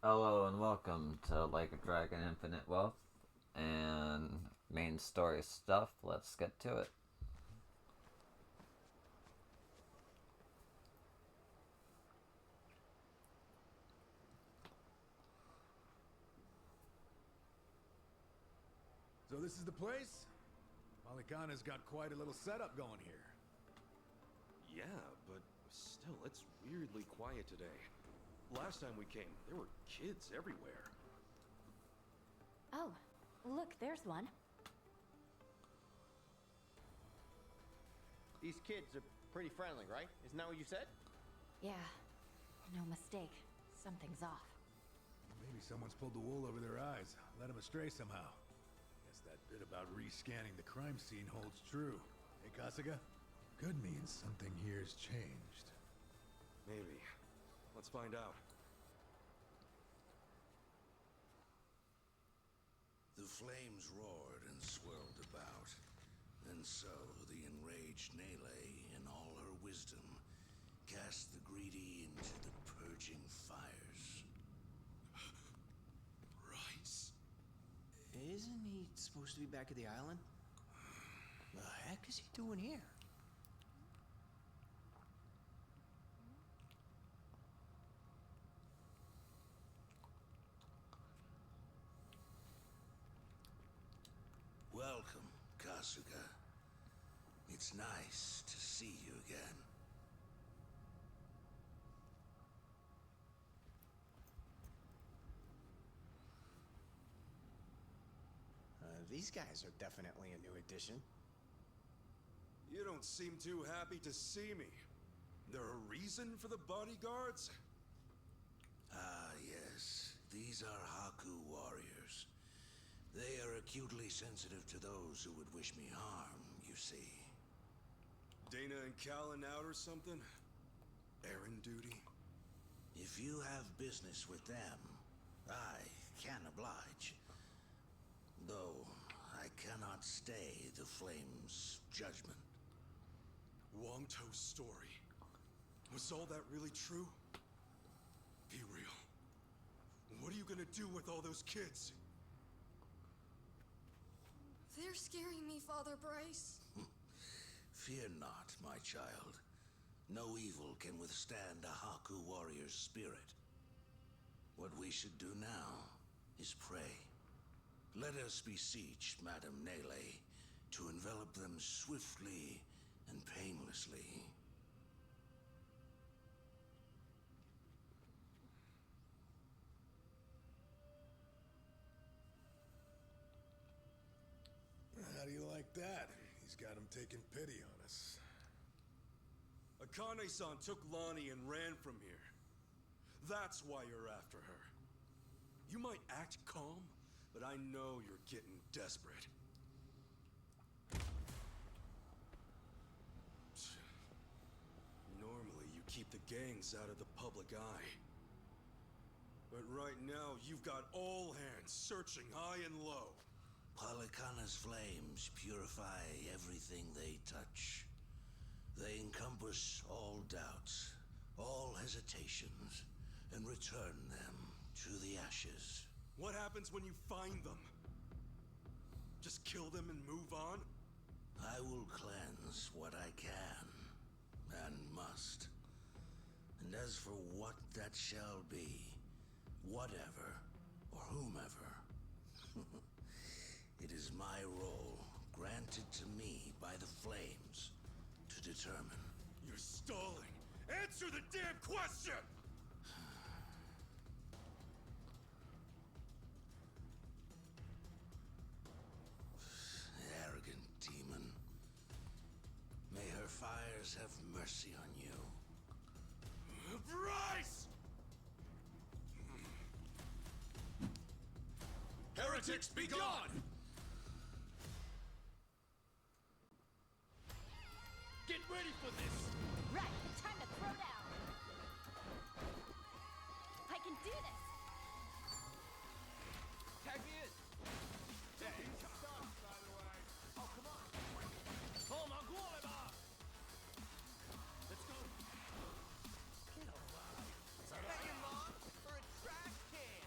Hello and welcome to Like a Dragon Infinite Wealth and main story stuff. Let's get to it. So this is the place? Malikana's got quite a little setup going here. Yeah, but still, it's weirdly quiet today. Last time we came, there were kids everywhere. Oh, look, there's one. These kids are pretty friendly, right? Isn't that what you said? Yeah, no mistake. Something's off. Maybe someone's pulled the wool over their eyes, led them astray somehow. Guess that bit about rescanning the crime scene holds true. Hey, Kasuga? Could mean something here's changed. Maybe. Let's find out. The flames roared and swirled about, and so the enraged Nele, in all her wisdom, cast the greedy into the purging fires. Rice. Isn't he supposed to be back at the island? The heck is he doing here? Welcome, Kasuga. It's nice to see you again. These guys are definitely a new addition. You don't seem too happy to see me. There a reason for the bodyguards? Ah, yes. These are Haku warriors. They are acutely sensitive to those who would wish me harm, you see. Dana and Callan out or something? Errand duty? If you have business with them, I can oblige. Though, I cannot stay the Flame's judgment. Wang To's story. Was all that really true? Be real. What are you gonna do with all those kids? They're scaring me, Father Bryce. Fear not, my child. No evil can withstand a Haku warrior's spirit. What we should do now is pray. Let us beseech Madame Nele to envelop them swiftly and painlessly. How do you like that? He's got him taking pity on us. Akane-san took Lonnie and ran from here. That's why you're after her. You might act calm, but I know you're getting desperate. Normally, you keep the gangs out of the public eye. But right now, you've got all hands searching high and low. Palikana's flames purify everything they touch. They encompass all doubts, all hesitations, and return them to the ashes. What happens when you find them? Just kill them and move on? I will cleanse what I can, and must. And as for what that shall be, whatever, or whomever, it is my role, granted to me by the Flames, to determine. You're stalling! Answer the damn question! Arrogant demon. May her fires have mercy on you. Bryce! Heretics, be gone! Get ready for this! Right, time to throw down. I can do this. Tag me in! Oh, come on! Oh, my God! Let's go! Get alive! Begging mom for a trash can!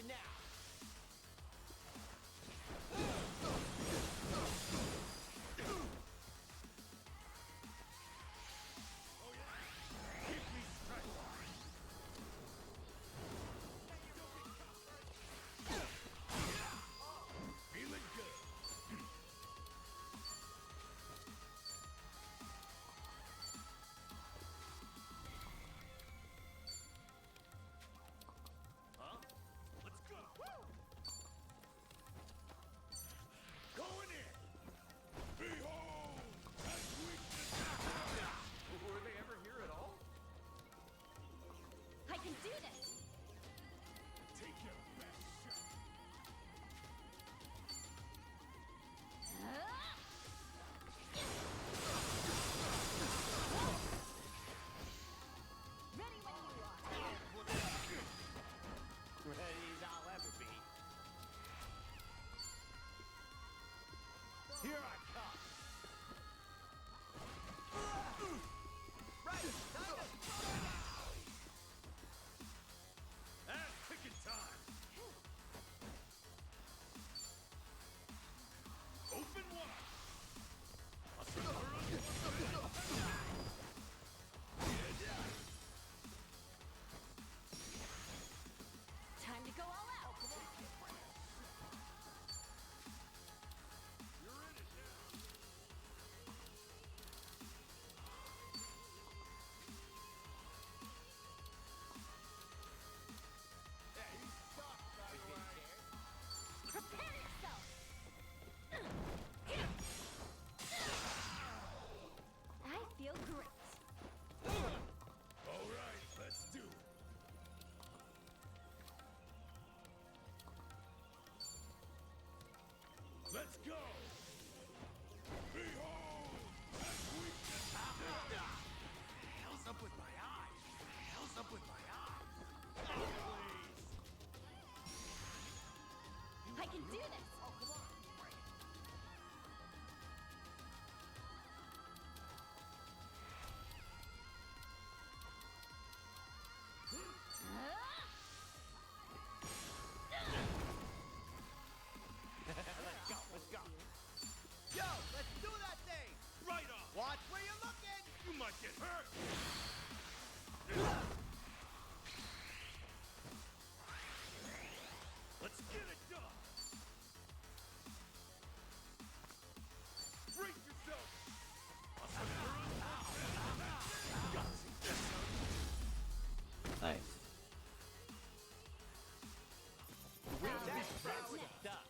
you now. Feeling good. Huh? Let's go. Going in. Behold, that weakness. Were they ever here at all? I can do this! Take your best shot. Ready when you are! Ready as I'll ever be. Here I come. Right, Ass kicking time. Open wide. Time to go all out! You're in it now. Prepare yourself! I feel great. All right, let's do it. Let's go. Behold, that weakness. Hell's up with my eyes? Hell's up with my eyes? I can do this! Let's go. Yo, let's do that thing. Right on. Watch where you're looking. You might get hurt. Let's get it done. Brace yourself. Nice. That's it. Duh.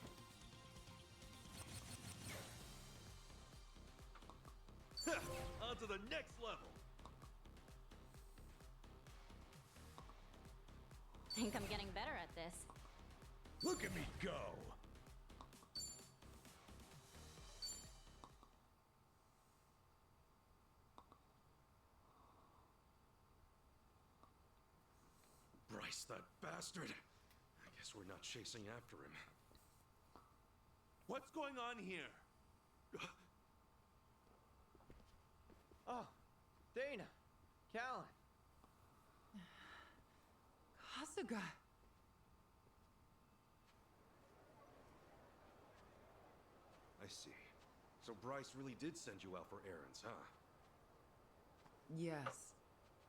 On to the next level. Think I'm getting better at this. Look at me go. Bryce, that bastard. I guess we're not chasing after him. What's going on here? Oh, Dana, Callan. Kasuga. I see. So Bryce really did send you out for errands, huh? Yes.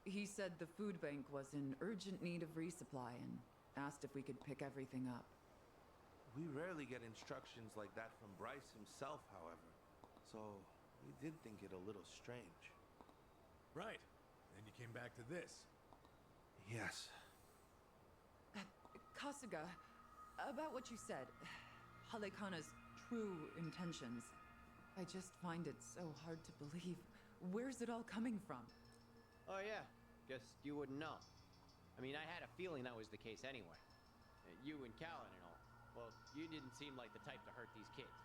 He said the food bank was in urgent need of resupply and asked if we could pick everything up. We rarely get instructions like that from Bryce himself, however. So we did think it a little strange. Right. Then you came back to this. Yes. Kasuga, about what you said, Halekana's true intentions. I just find it so hard to believe. Where's it all coming from? Oh yeah, guess you wouldn't know. I mean, I had a feeling that was the case anyway. You and Callan and all. Well, you didn't seem like the type to hurt these kids.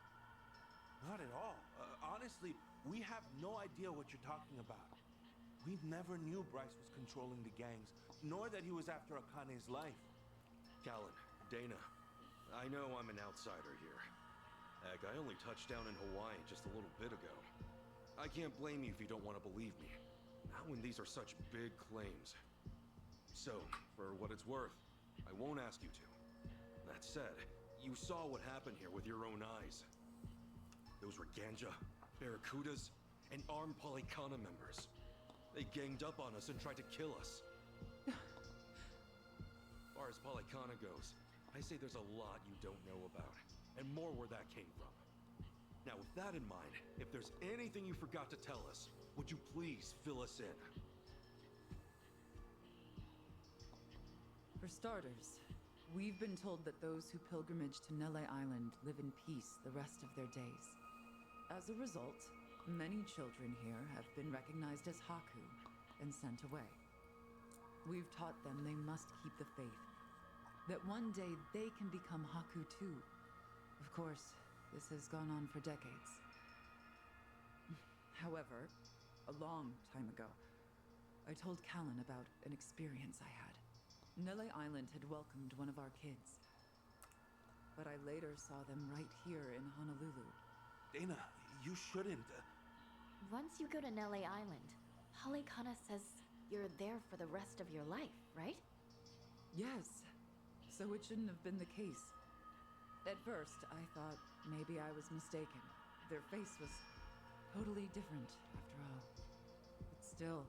Not at all. Honestly, we have no idea what you're talking about. We never knew Bryce was controlling the gangs, nor that he was after Akane's life. Callan, Dana, I know I'm an outsider here. Heck, I only touched down in Hawaii just a little bit ago. I can't blame you if you don't want to believe me. Not when these are such big claims. So, for what it's worth, I won't ask you to. That said, you saw what happened here with your own eyes. Those were Ganja, Barracudas, and armed Polycana members. They ganged up on us and tried to kill us. As far as Polycana goes, I say there's a lot you don't know about, and more where that came from. Now, with that in mind, if there's anything you forgot to tell us, would you please fill us in? For starters, we've been told that those who pilgrimage to Nele Island live in peace the rest of their days. As a result, many children here have been recognized as Haku and sent away. We've taught them they must keep the faith, that one day they can become Haku too. Of course, this has gone on for decades. However, a long time ago, I told Callan about an experience I had. Nele Island had welcomed one of our kids, but I later saw them right here in Honolulu. Dana, you shouldn't. Once you go to Nele Island, Polycana says you're there for the rest of your life, right? Yes, so it shouldn't have been the case. At first, I thought maybe I was mistaken. Their face was totally different, after all. But still,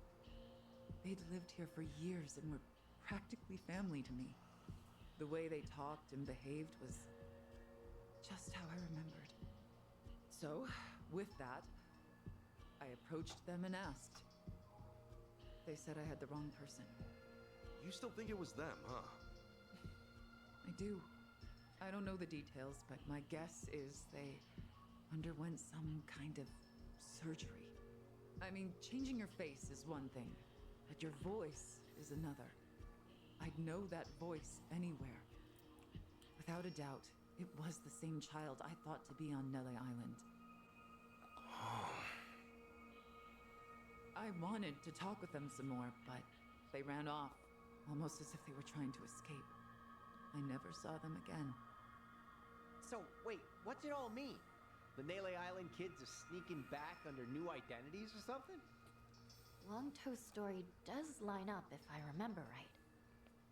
they'd lived here for years and were practically family to me. The way they talked and behaved was just how I remembered. So, with that, I approached them and asked. They said I had the wrong person. You still think it was them, huh? I do. I don't know the details, but my guess is they underwent some kind of surgery. I mean, changing your face is one thing, but your voice is another. I'd know that voice anywhere. Without a doubt, it was the same child I thought to be on Nele Island. I wanted to talk with them some more, but they ran off, almost as if they were trying to escape. I never saw them again. So, wait, what's it all mean? The Nele Island kids are sneaking back under new identities or something? Longtoe's story does line up if I remember right.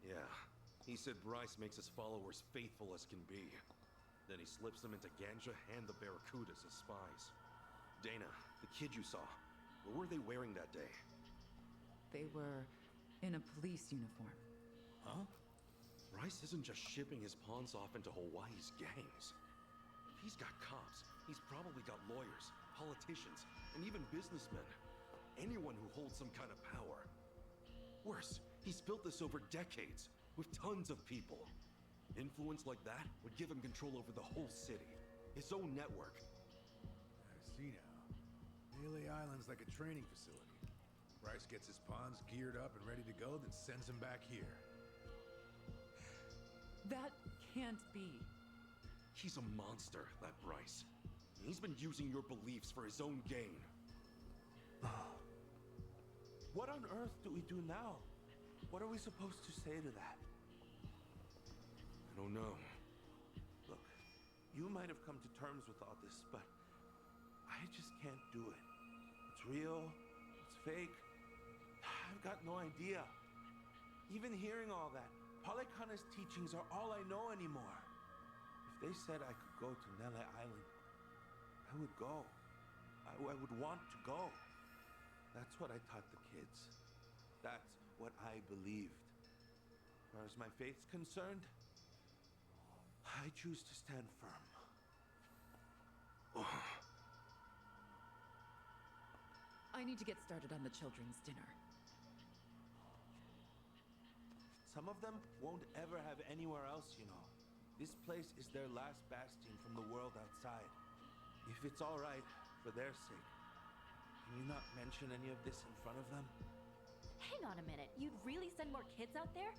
Yeah. He said Bryce makes his followers faithful as can be. Then he slips them into Ganja and the Barracudas as spies. Dana, the kid you saw, what were they wearing that day? They were in a police uniform. Huh? Bryce isn't just shipping his pawns off into Hawaii's gangs. If he's got cops, he's probably got lawyers, politicians, and even businessmen. Anyone who holds some kind of power. Worse, he's built this over decades, with tons of people. Influence like that would give him control over the whole city, his own network. I see now. Nele Island's like a training facility. Bryce gets his pawns geared up and ready to go, then sends them back here. That can't be. He's a monster, that Bryce. He's been using your beliefs for his own gain. What on earth do we do now? What are we supposed to say to that? I don't know. Look, you might have come to terms with all this, but I just can't do it. It's real, it's fake. I've got no idea. Even hearing all that, Polycana's teachings are all I know anymore. If they said I could go to Nele Island, I would go. I would want to go. That's what I taught the kids. That's what I believed. As far as my faith's concerned, I choose to stand firm. I need to get started on the children's dinner. Some of them won't ever have anywhere else, you know. This place is their last bastion from the world outside. If it's all right, for their sake, can you not mention any of this in front of them? Hang on a minute. You'd really send more kids out there?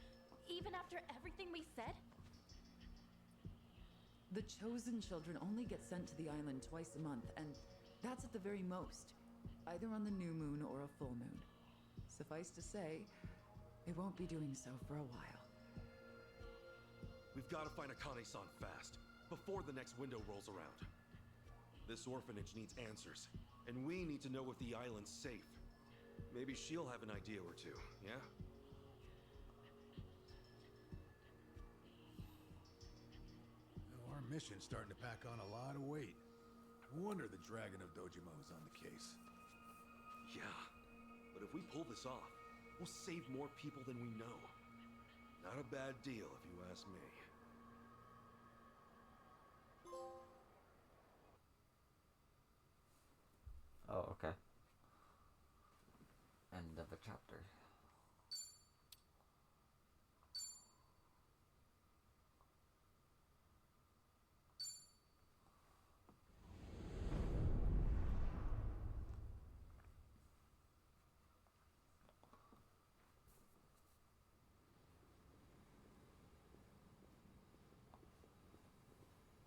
Even after everything we said? The chosen children only get sent to the island twice a month, and that's at the very most. Either on the new moon or a full moon. Suffice to say, they won't be doing so for a while. We've got to find Akane-san fast, before the next window rolls around. This orphanage needs answers, and we need to know if the island's safe. Maybe she'll have an idea or two, yeah? mission's starting to pack on a lot of weight. No wonder the Dragon of Dojima was on the case. Yeah, but if we pull this off, we'll save more people than we know. Not a bad deal, if you ask me. Oh, okay. End of a chapter.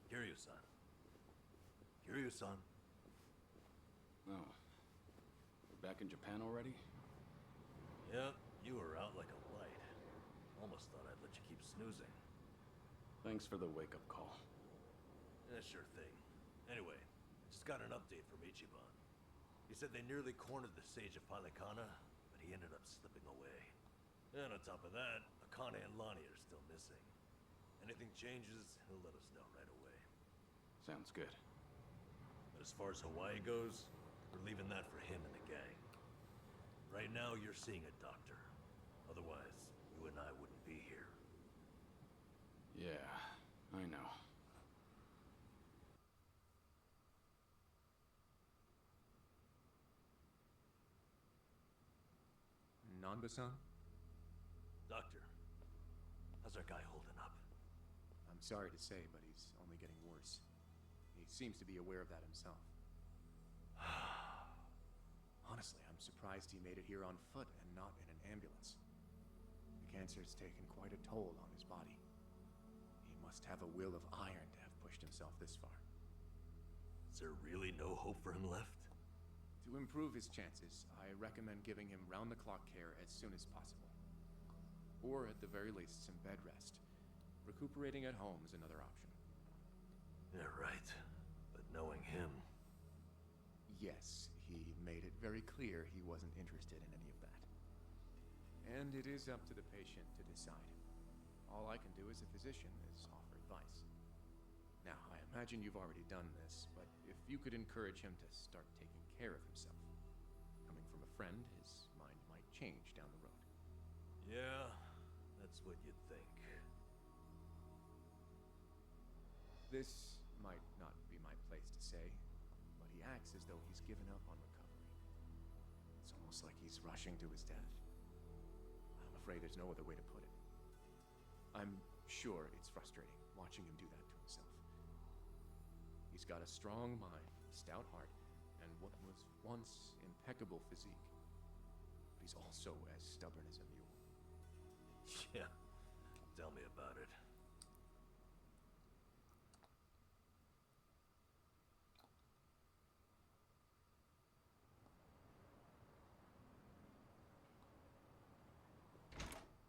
Kiryu-san. Kiryu-san. Oh. We're back in Japan already? Yep, you were out like a light. Almost thought I'd let you keep snoozing. Thanks for the wake-up call. Yeah, sure thing. Anyway, just got an update from Ichiban. He said they nearly cornered the Sage of Palikana, but he ended up slipping away. And on top of that, Akane and Lonnie are still missing. Anything changes, he'll let us know right away. Sounds good. But as far as Hawaii goes, we're leaving that for him and the gang. Right now, you're seeing a doctor. Otherwise, you and I wouldn't be here. Yeah, I know. Nanba-san? Doctor, how's our guy holding up? I'm sorry to say, but he's only getting worse. He seems to be aware of that himself. Honestly, I'm surprised he made it here on foot and not in an ambulance. The cancer's taken quite a toll on his body. He must have a will of iron to have pushed himself this far. Is there really no hope for him left? To improve his chances, I recommend giving him round-the-clock care as soon as possible. Or at the very least, some bed rest. Recuperating at home is another option. Yeah, right. But knowing him... Yes, he made it very clear he wasn't interested in any of that. And it is up to the patient to decide. All I can do as a physician is offer advice. Now, I imagine you've already done this, but if you could encourage him to start taking care of himself. Coming from a friend, his mind might change down the road. Yeah, that's what you'd think. This might not be my place to say, but he acts as though he's given up on recovery. It's almost like he's rushing to his death. I'm afraid there's no other way to put it. I'm sure it's frustrating watching him do that to himself. He's got a strong mind, stout heart, and what was once impeccable physique. But he's also as stubborn as a mule. Yeah, tell me about it.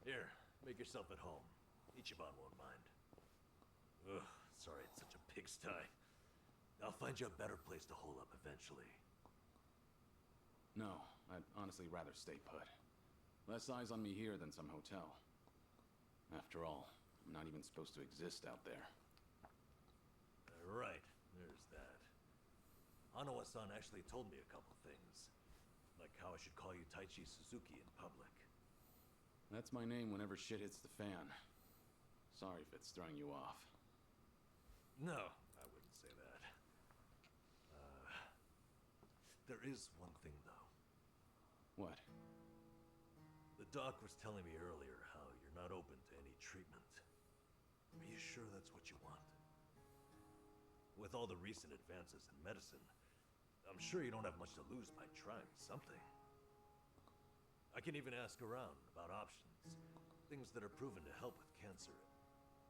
Here, make yourself at home. Ichiban won't mind. Ugh, sorry it's such a pigsty. I'll find you a better place to hole up eventually. No, I'd honestly rather stay put. Less eyes on me here than some hotel. After all, I'm not even supposed to exist out there. Right, there's that. Hanawa-san actually told me a couple things. Like how I should call you Taichi Suzuki in public. That's my name whenever shit hits the fan. Sorry if it's throwing you off. No, I wouldn't say that. There is one thing, though. What? The doc was telling me earlier how you're not open to any treatment. Are you sure that's what you want? With all the recent advances in medicine, I'm sure you don't have much to lose by trying something. I can even ask around about options. Things that are proven to help with cancer.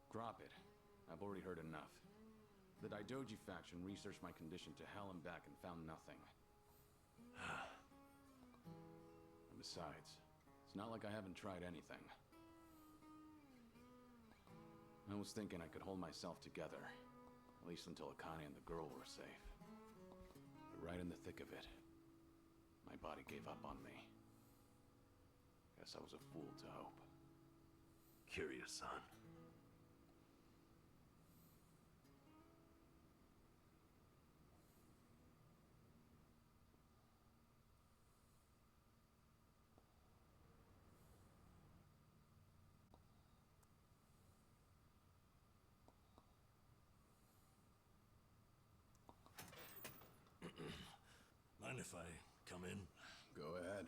Drop it. I've already heard enough. The Daidoji faction researched my condition to hell and back and found nothing. Besides, it's not like I haven't tried anything. I was thinking I could hold myself together, at least until Akane and the girl were safe. But right in the thick of it, my body gave up on me. Guess I was a fool to hope. Curious, son. Mind if I come in? Go ahead.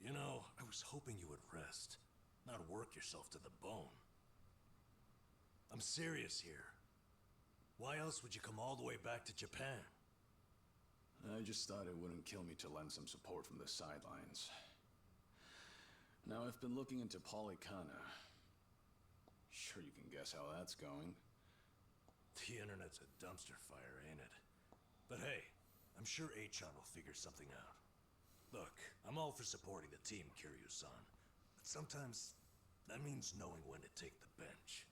You know, I was hoping you would rest, not work yourself to the bone. I'm serious here. Why else would you come all the way back to Japan? I just thought it wouldn't kill me to lend some support from the sidelines. Now, I've been looking into Polycana. Sure, you can guess how that's going. The internet's a dumpster fire, ain't it? But hey, I'm sure Achan will figure something out. Look, I'm all for supporting the team, Kiryu-san. But sometimes, that means knowing when to take the bench.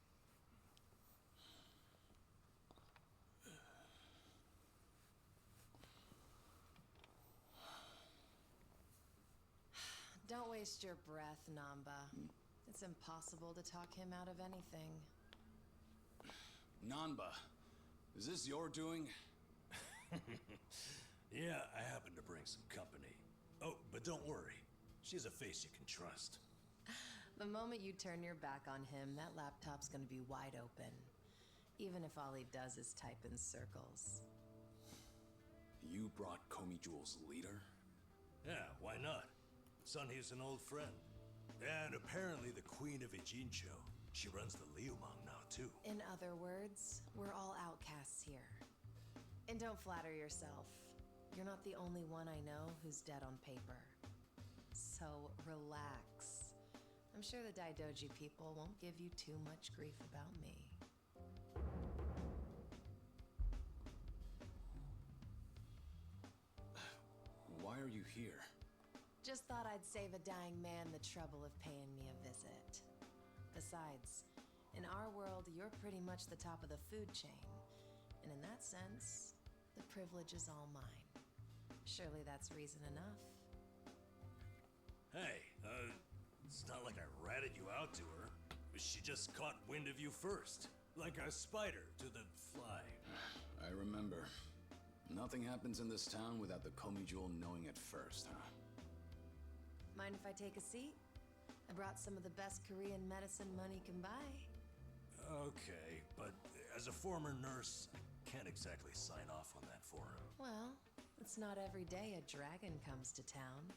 Don't waste your breath, Namba. It's impossible to talk him out of anything. Nanba, is this your doing? Yeah, I happen to bring some company. Oh, but don't worry. She's a face you can trust. The moment you turn your back on him, that laptop's gonna be wide open. Even if all he does is type in circles. You brought Komi Jewel's leader? Yeah, why not? Sunhee's an old friend. And apparently the Queen of Ijincho. She runs the Liumang now, too. In other words, we're all outcasts here. And don't flatter yourself. You're not the only one I know who's dead on paper. So relax. I'm sure the Daidoji people won't give you too much grief about me. Why are you here? Just thought I'd save a dying man the trouble of paying me a visit. Besides, in our world, you're pretty much the top of the food chain. And in that sense, the privilege is all mine. Surely that's reason enough. Hey, it's not like I ratted you out to her. She just caught wind of you first. Like a spider to the fly. I remember. Nothing happens in this town without the Komi Jewel knowing it first, huh? Mind if I take a seat? I brought some of the best Korean medicine money can buy. Okay, but as a former nurse, I can't exactly sign off on that for him. Well, it's not every day a dragon comes to town.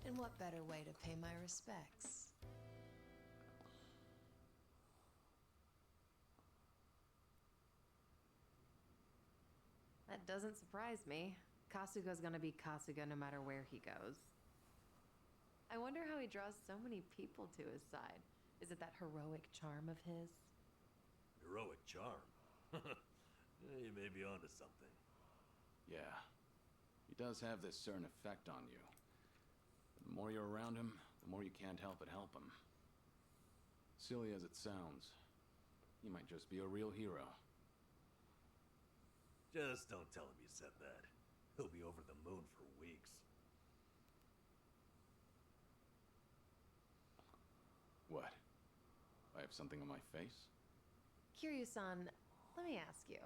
And what better way to pay my respects? That doesn't surprise me. Kasuga's gonna be Kasuga no matter where he goes. I wonder how he draws so many people to his side. Is it that heroic charm of his? Heroic charm? You may be onto something. Yeah. He does have this certain effect on you. The more you're around him, the more you can't help but help him. Silly as it sounds, he might just be a real hero. Just don't tell him you said that. He'll be over the moon for weeks. What? I have something on my face? Kiryu-san, let me ask you.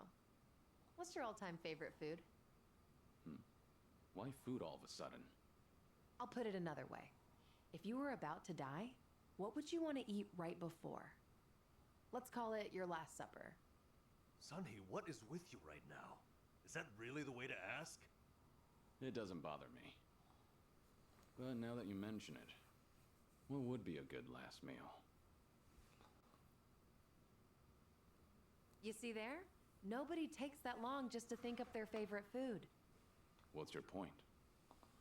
What's your all-time favorite food? Why food all of a sudden? I'll put it another way. If you were about to die, what would you want to eat right before? Let's call it your last supper. Sunhee, what is with you right now? Is that really the way to ask? It doesn't bother me. But now that you mention it, what would be a good last meal? You see there? Nobody takes that long just to think up their favorite food. What's your point?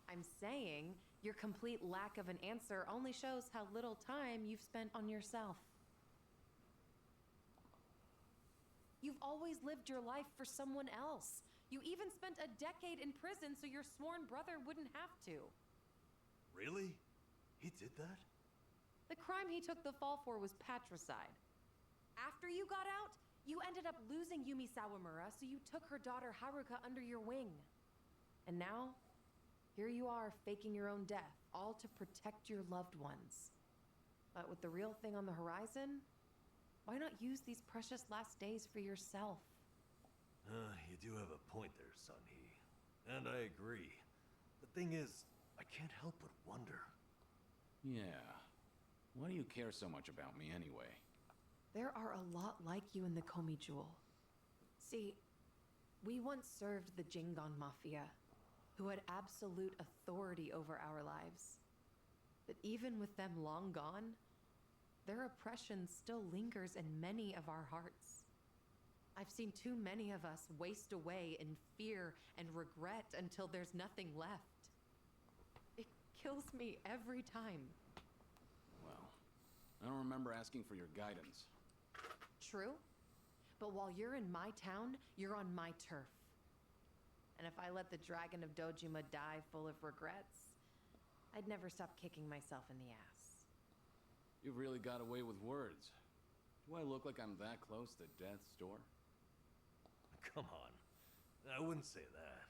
I'm saying your complete lack of an answer only shows how little time you've spent on yourself. You've always lived your life for someone else. You even spent a decade in prison so your sworn brother wouldn't have to. Really? He did that? The crime he took the fall for was patricide. After you got out, you ended up losing Yumi Sawamura, so you took her daughter Haruka under your wing. And now, here you are faking your own death, all to protect your loved ones. But with the real thing on the horizon, why not use these precious last days for yourself? You do have a point there, Sunhee. And I agree. The thing is, I can't help but wonder. Yeah. Why do you care so much about me anyway? There are a lot like you in the Komi Jewel. See, We once served the Jingon Mafia, who had absolute authority over our lives. But even with them long gone, their oppression still lingers in many of our hearts. I've seen too many of us waste away in fear and regret until there's nothing left. It kills me every time. Well, I don't remember asking for your guidance. True, but while you're in my town, you're on my turf. And if I let the Dragon of Dojima die full of regrets, I'd never stop kicking myself in the ass. You've really got away with words. Do I look like I'm that close to death's door? Come on. I wouldn't say that.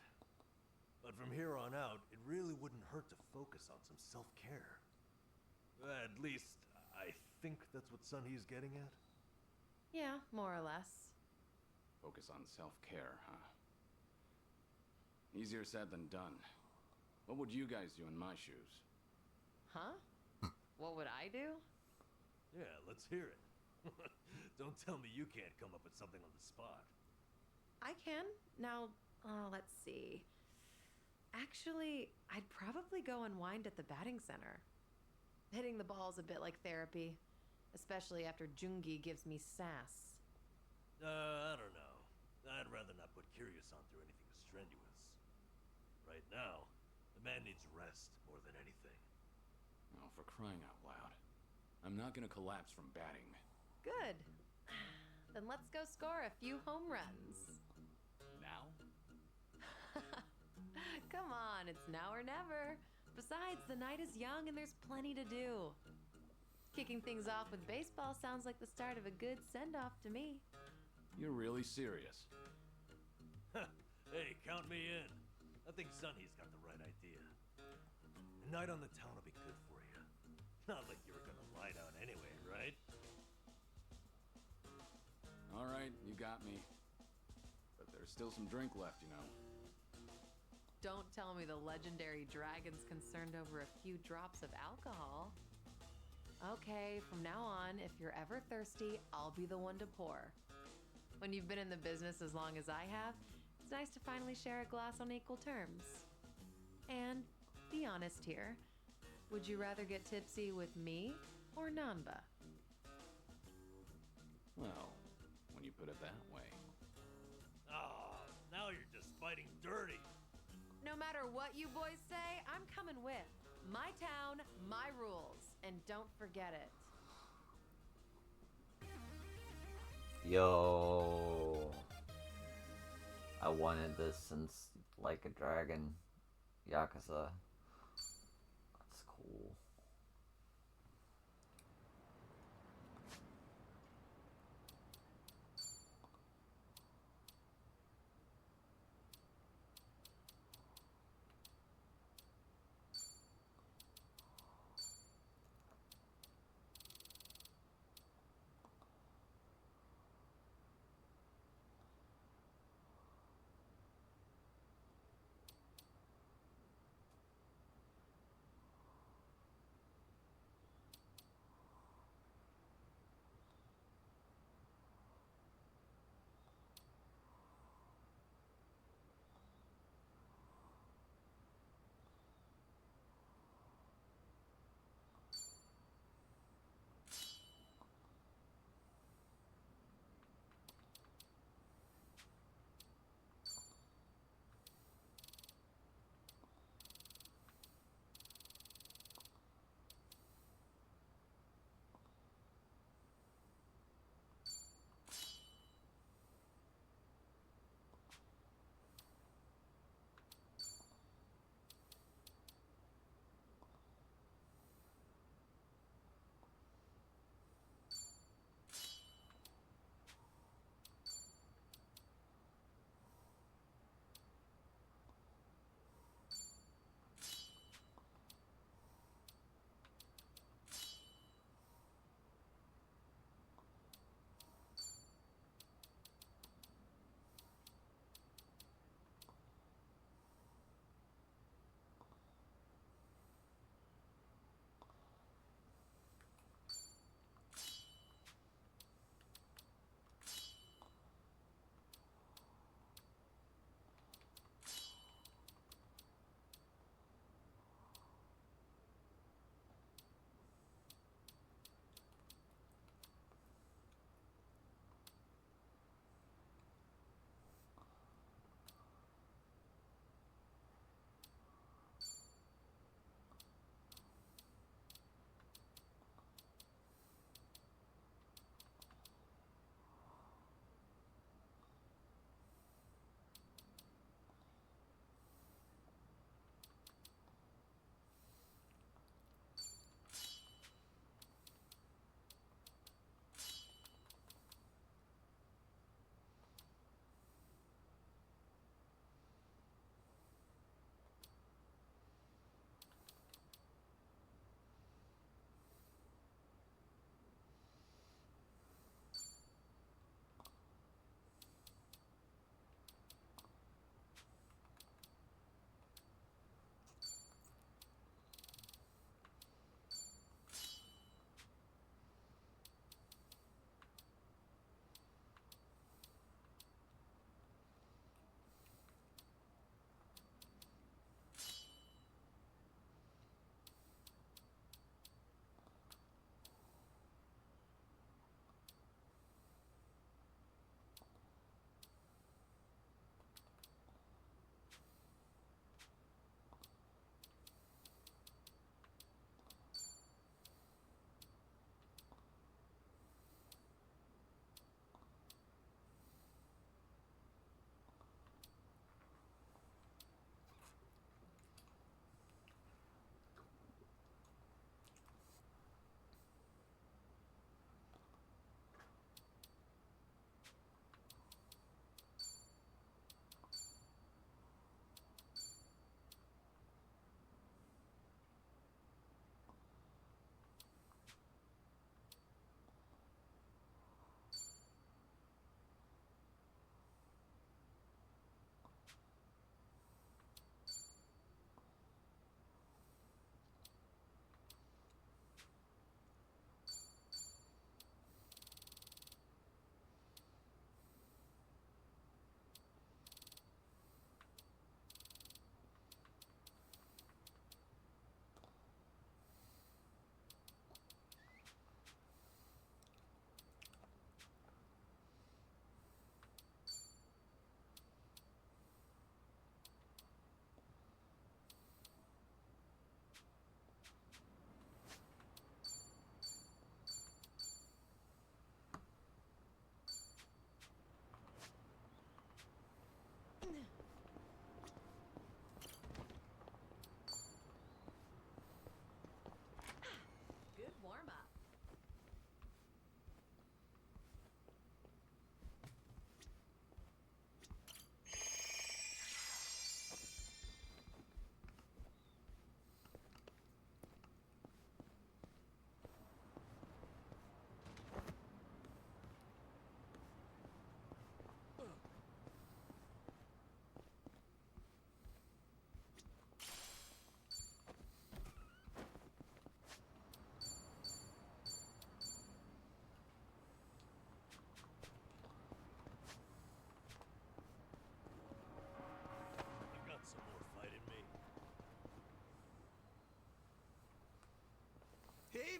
But from here on out, it really wouldn't hurt to focus on some self-care. At least, I think that's what Sunhee's getting at. Yeah, more or less. Focus on self-care, huh? Easier said than done. What would you guys do in my shoes? Huh? What would I do? Yeah, let's hear it. Don't tell me you can't come up with something on the spot. I can. Now, let's see. Actually, I'd probably go unwind at the batting center. Hitting the ball's a bit like therapy, especially after Jungi gives me sass. I don't know. I'd rather not put Kiryu-san through anything strenuous. Right now, the man needs rest more than anything. Oh, for crying out loud. I'm not gonna collapse from batting. Good. Then let's go score a few home runs. Now? Come on, it's now or never. Besides, the night is young and there's plenty to do. Kicking things off with baseball sounds like the start of a good send-off to me. You're really serious? Hey, count me in. I think Sunny's got the right idea. A night on the town will be good for you. Not like you were gonna lie down anyway, right? All right, you got me. But there's still some drink left, you know. Don't tell me the legendary dragon's concerned over a few drops of alcohol. Okay, from now on, if you're ever thirsty, I'll be the one to pour. When you've been in the business as long as I have, it's nice to finally share a glass on equal terms. And be honest here. Would you rather get tipsy with me or Nanba? Well, when you put it that way. Oh, now you're just fighting dirty. No matter what you boys say, I'm coming with. My town, my rules. And don't forget it. Yo. I wanted this since Like a Dragon Yakuza. That's cool.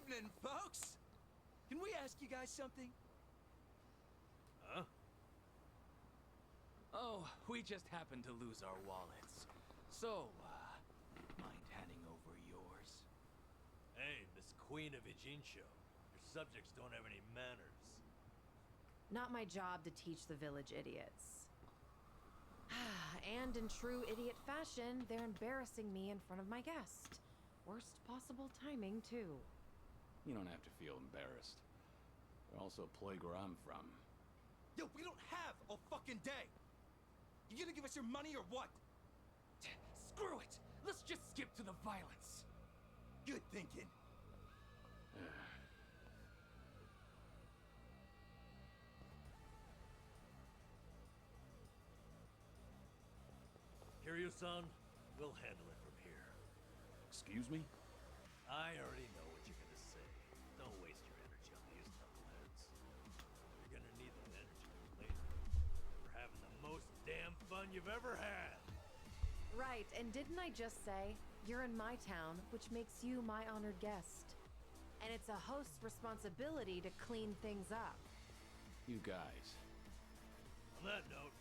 evening, folks. Can we ask you guys something? Huh? Oh, we just happened to lose our wallets. So, mind handing over yours? Hey, Miss Queen of Ijincho. Your subjects don't have any manners. Not my job to teach the village idiots. And in true idiot fashion, they're embarrassing me in front of my guest. Worst possible timing, too. You don't have to feel embarrassed. They're also a place where I'm from. Yo, we don't have a fucking day! You gonna give us your money or what? Screw it! Let's just skip to the violence. Good thinking. Kiryu-san, we'll handle it from here. Excuse me? I already know what you're gonna say. Don't waste your energy on these knuckleheads. You're gonna need that energy later. We're having the most damn fun you've ever had. Right, and didn't I just say, you're in my town, which makes you my honored guest. And it's a host's responsibility to clean things up. You guys. On that note,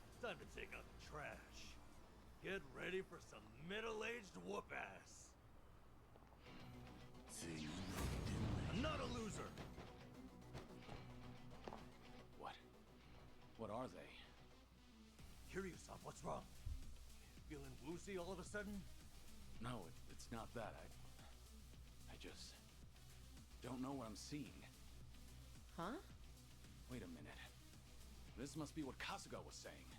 it's time to take out the trash. Get ready for some middle-aged whoop-ass. I'm not a loser! What? What are they? Kiryu-san, what's wrong? Feeling woozy all of a sudden? No, it's not that. I just don't know what I'm seeing. Huh? Wait a minute. This must be what Kasuga was saying.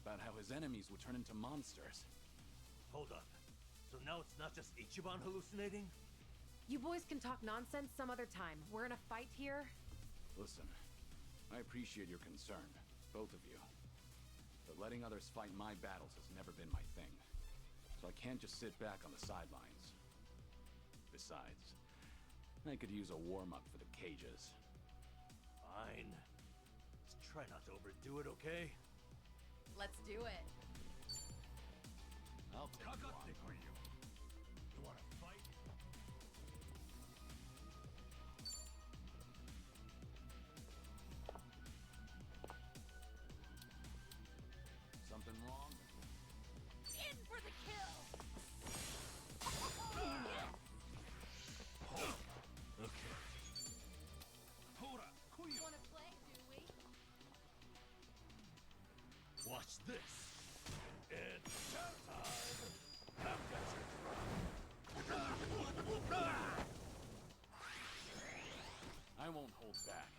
About how his enemies would turn into monsters. Hold up. So now it's not just Ichiban hallucinating? You boys can talk nonsense some other time. We're in a fight here. Listen, I appreciate your concern, both of you. But letting others fight my battles has never been my thing. So I can't just sit back on the sidelines. Besides, I could use a warm-up for the cages. Fine. Just try not to overdo it, okay? Let's do it. I'll take you on. You wanna fight? Something wrong? In for the kill! Okay. Wanna play, do we? Watch this. It's showtime! I've got your I won't hold back.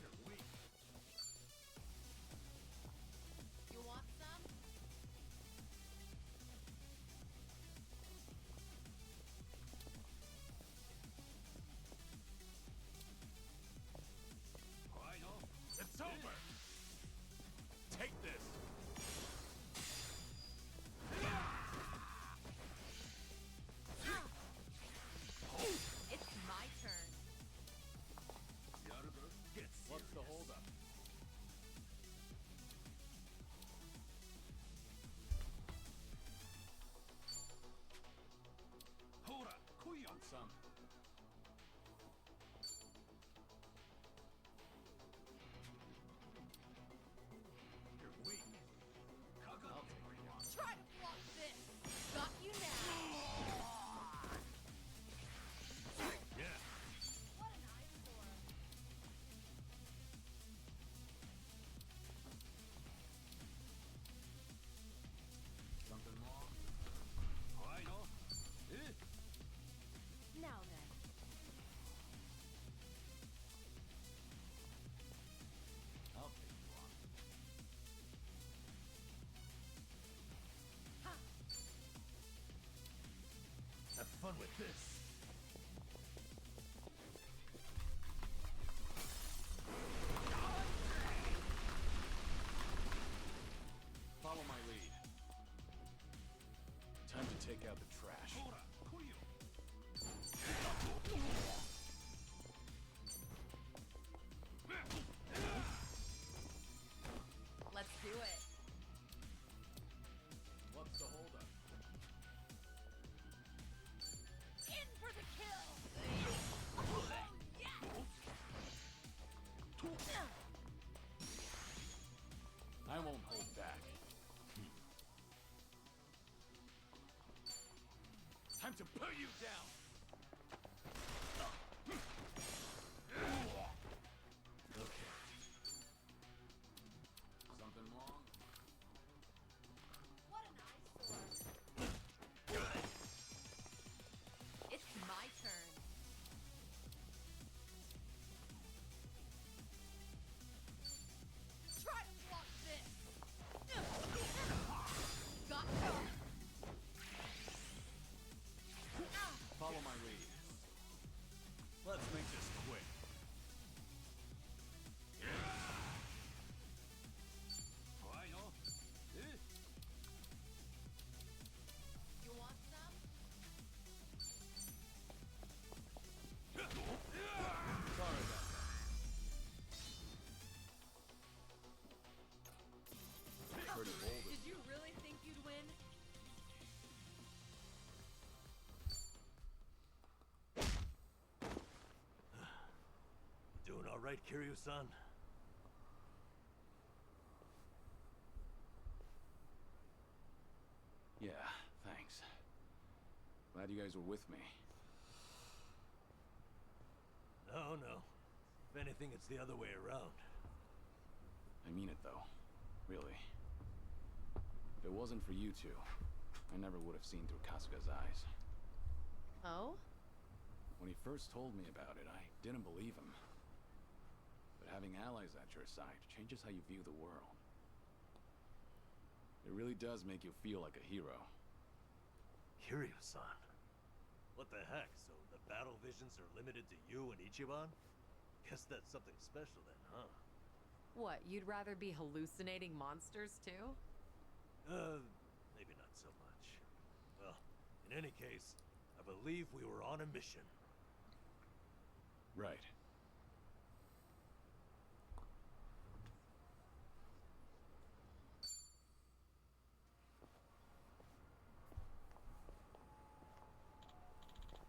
You're weak. You want some? It's over! Take this! It's my turn. Get What's the holdup? On some. You're weak. I'll take you on. Try to block this. Got you now. Yeah. What an eyesore. Something wrong? Now then. I'll take you on. Have fun with this. Follow my lead. Time to take out the trash. Let's do it. What's the holdup? hold back. Time to put you down! Okay. Something wrong? What an eyesore. It's my turn. Try to block this. Gotcha. Follow my lead. Let's make this quick. You want some? Sorry about that. Pretty bold. Did you really think you'd win? Doing all right, Kiryu-san? Yeah, thanks. Glad you guys were with me. No, no. If anything, it's the other way around. I mean it, though. Really. If it wasn't for you two, I never would have seen through Kasuga's eyes. Oh? When he first told me about it, I didn't believe him. But having allies at your side changes how you view the world. It really does make you feel like a hero. Kiryu-san? What the heck? So the battle visions are limited to you and Ichiban? Guess that's something special then, huh? What, you'd rather be hallucinating monsters too? Maybe not so much. Well, in any case, I believe we were on a mission. Right.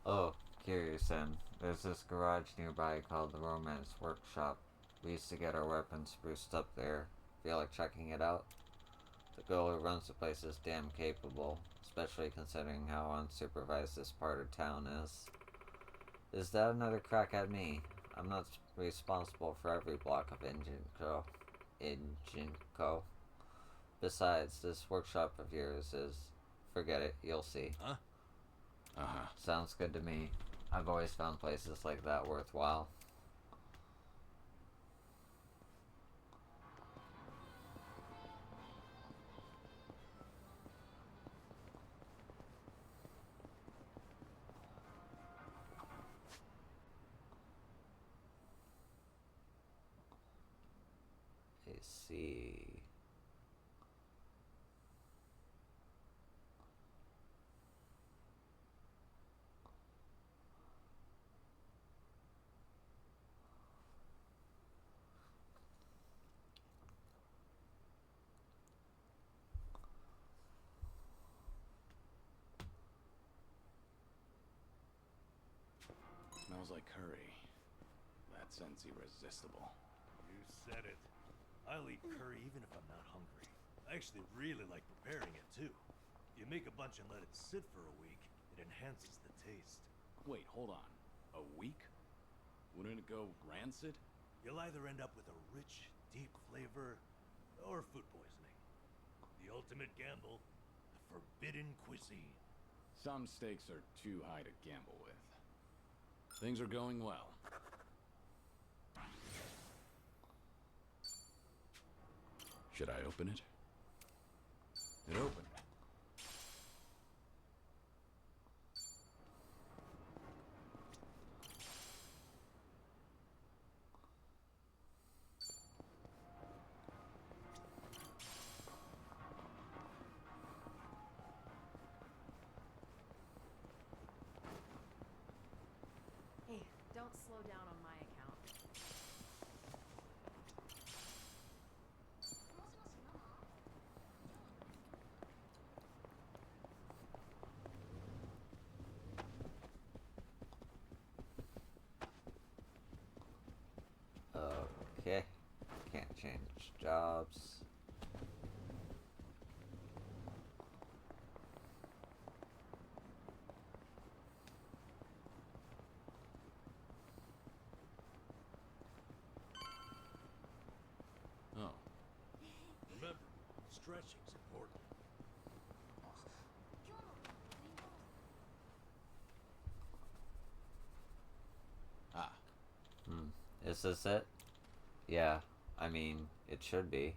Oh, Kiryu-san, there's this garage nearby called the Romance Workshop. We used to get our weapons spruced up there. Feel like checking it out? The girl who runs the place is damn capable, especially considering how unsupervised this part of town is. Is that another crack at me? I'm not responsible for every block of Injinko. Besides, this workshop of yours is... Forget it, you'll see. Huh? Uh-huh. Sounds good to me. I've always found places like that worthwhile. I see. Smells like curry. That scent's irresistible. You said it. I'll eat curry even if I'm not hungry. I actually really like preparing it too. You make a bunch and let it sit for a week, it enhances the taste. Wait, hold on. A week? Wouldn't it go rancid? You'll either end up with a rich, deep flavor, or food poisoning. The ultimate gamble, the forbidden cuisine. Some stakes are too high to gamble with. Things are going well. Should I open it? It opened. Hey, don't slow down on my account. Okay. Can't change jobs. Refreshing's important. Ah. Is this it? Yeah, I mean, it should be.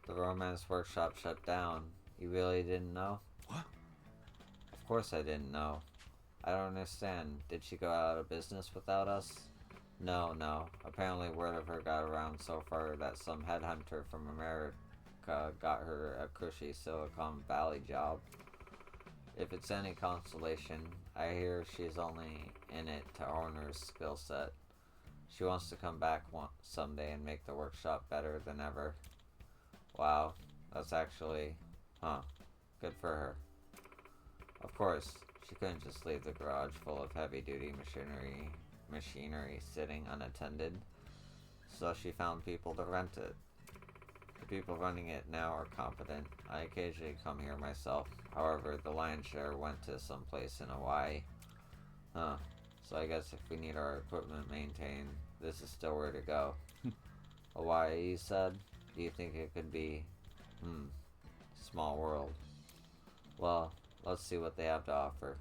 The romance workshop shut down. You really didn't know? What? Of course I didn't know. I don't understand. Did she go out of business without us? No, no. Apparently word of her got around so far that some headhunter from America got her a cushy Silicon Valley job. If it's any consolation, I hear she's only in it to hone her skill set. She wants to come back someday and make the workshop better than ever. Wow, that's actually, good for her. Of course, she couldn't just leave the garage full of heavy-duty machinery sitting unattended, so she found people to rent it. The people running it now are competent. I occasionally come here myself. However, the lion's share went to some place in Hawaii. So I guess if we need our equipment maintained, this is still where to go. Hawaii, you said? Do you think it could be? Small world. Well, let's see what they have to offer.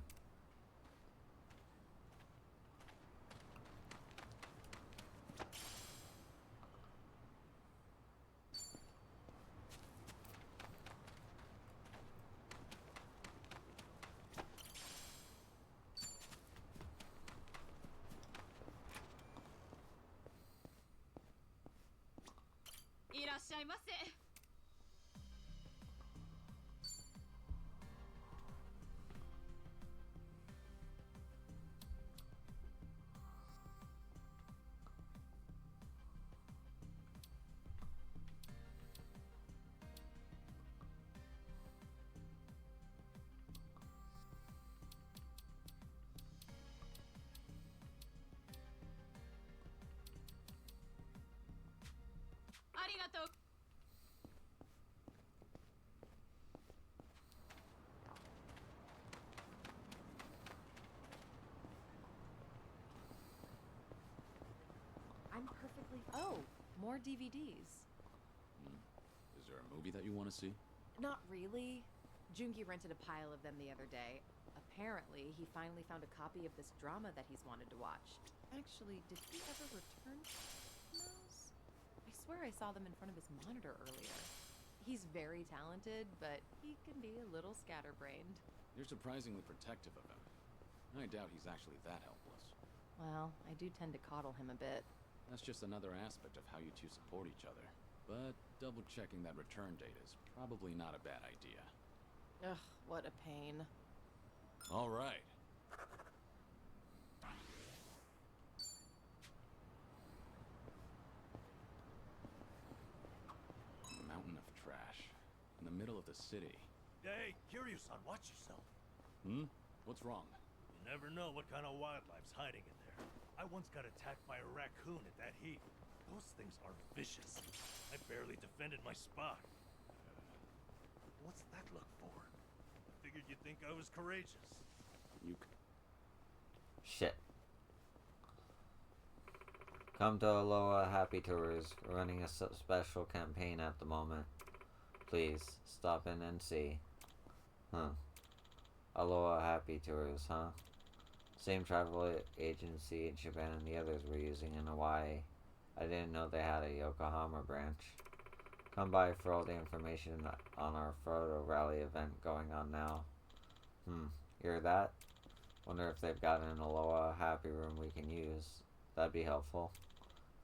I'm perfectly. Oh, more DVDs. Is there a movie that you want to see? Not really. Jungi rented a pile of them the other day. Apparently, he finally found a copy of this drama that he's wanted to watch. Actually, did he ever return those? I swear I saw them in front of his monitor earlier. He's very talented, but he can be a little scatterbrained. You're surprisingly protective of him. I doubt he's actually that helpless. Well, I do tend to coddle him a bit. That's just another aspect of how you two support each other. But double-checking that return date is probably not a bad idea. Ugh, what a pain. All right. Mountain of trash. In the middle of the city. Hey, Kiryu-san, watch yourself. What's wrong? You never know what kind of wildlife's hiding in there. I once got attacked by a raccoon at that heap. Those things are vicious. I barely defended my spot. What's that look for? I figured you'd think I was courageous. Shit. Come to Aloha Happy Tours. We're running a special campaign at the moment. Please, stop in and see. Aloha Happy Tours, huh? Same travel agency in Japan and the others were using in Hawaii. I didn't know they had a Yokohama branch. Come by for all the information on our photo rally event going on now. Hear that? Wonder if they've got an Aloha Happy Room we can use. That'd be helpful.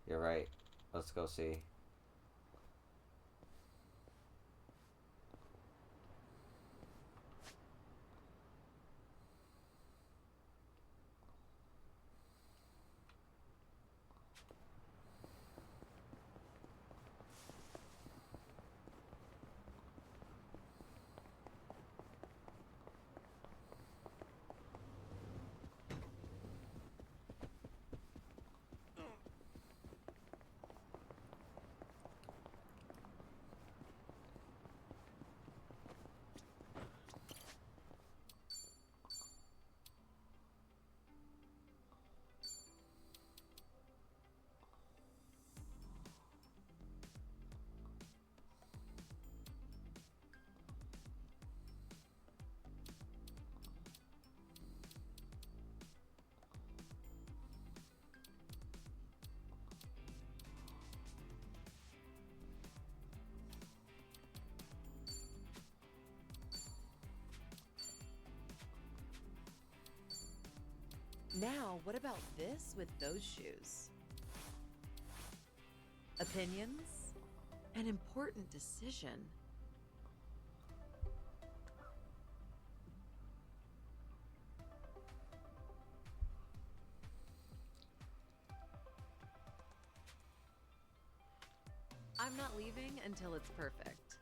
You're right. Let's go see. Now, what about this with those shoes? Opinions? An important decision. I'm not leaving until it's perfect.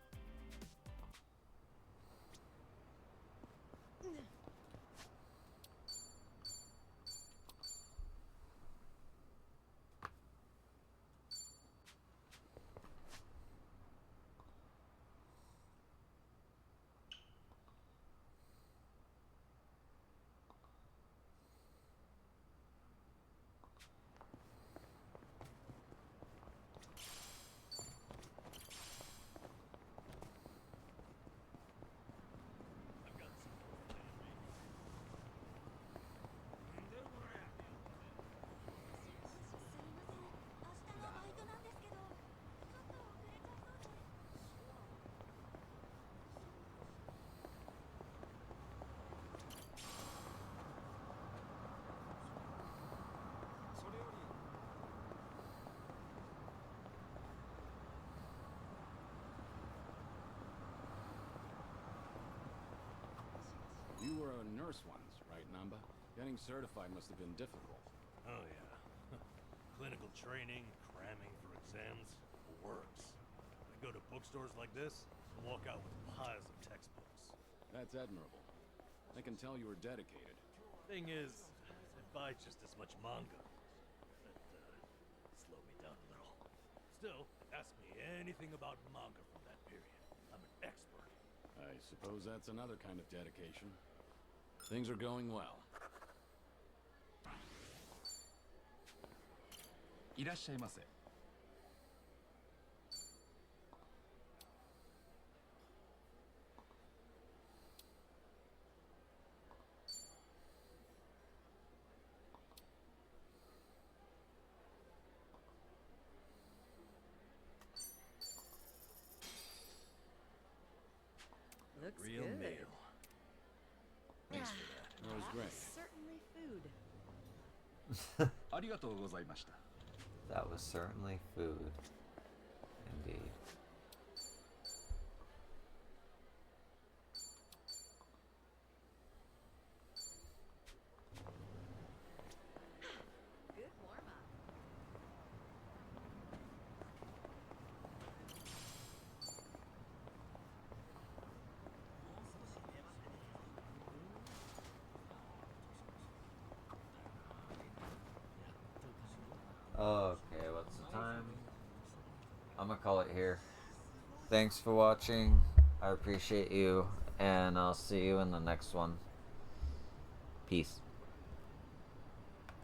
You were a nurse once, right, Namba? Getting certified must have been difficult. Oh, yeah. Clinical training, cramming for exams, works. I go to bookstores like this and walk out with piles of textbooks. That's admirable. I can tell you were dedicated. Thing is, I buy just as much manga. That, slowed me down a little. Still, ask me anything about manga from that period. I'm an expert. I suppose that's another kind of dedication. Things are going well. いらっしゃいませ。Looks Real good. meal. Thanks for that. That was great. Certainly food. ありがとうございました。 That was certainly food. Indeed. Good warm-up. Okay, what's the time? I'm gonna call it here. Thanks for watching. I appreciate you, and I'll see you in the next one. Peace.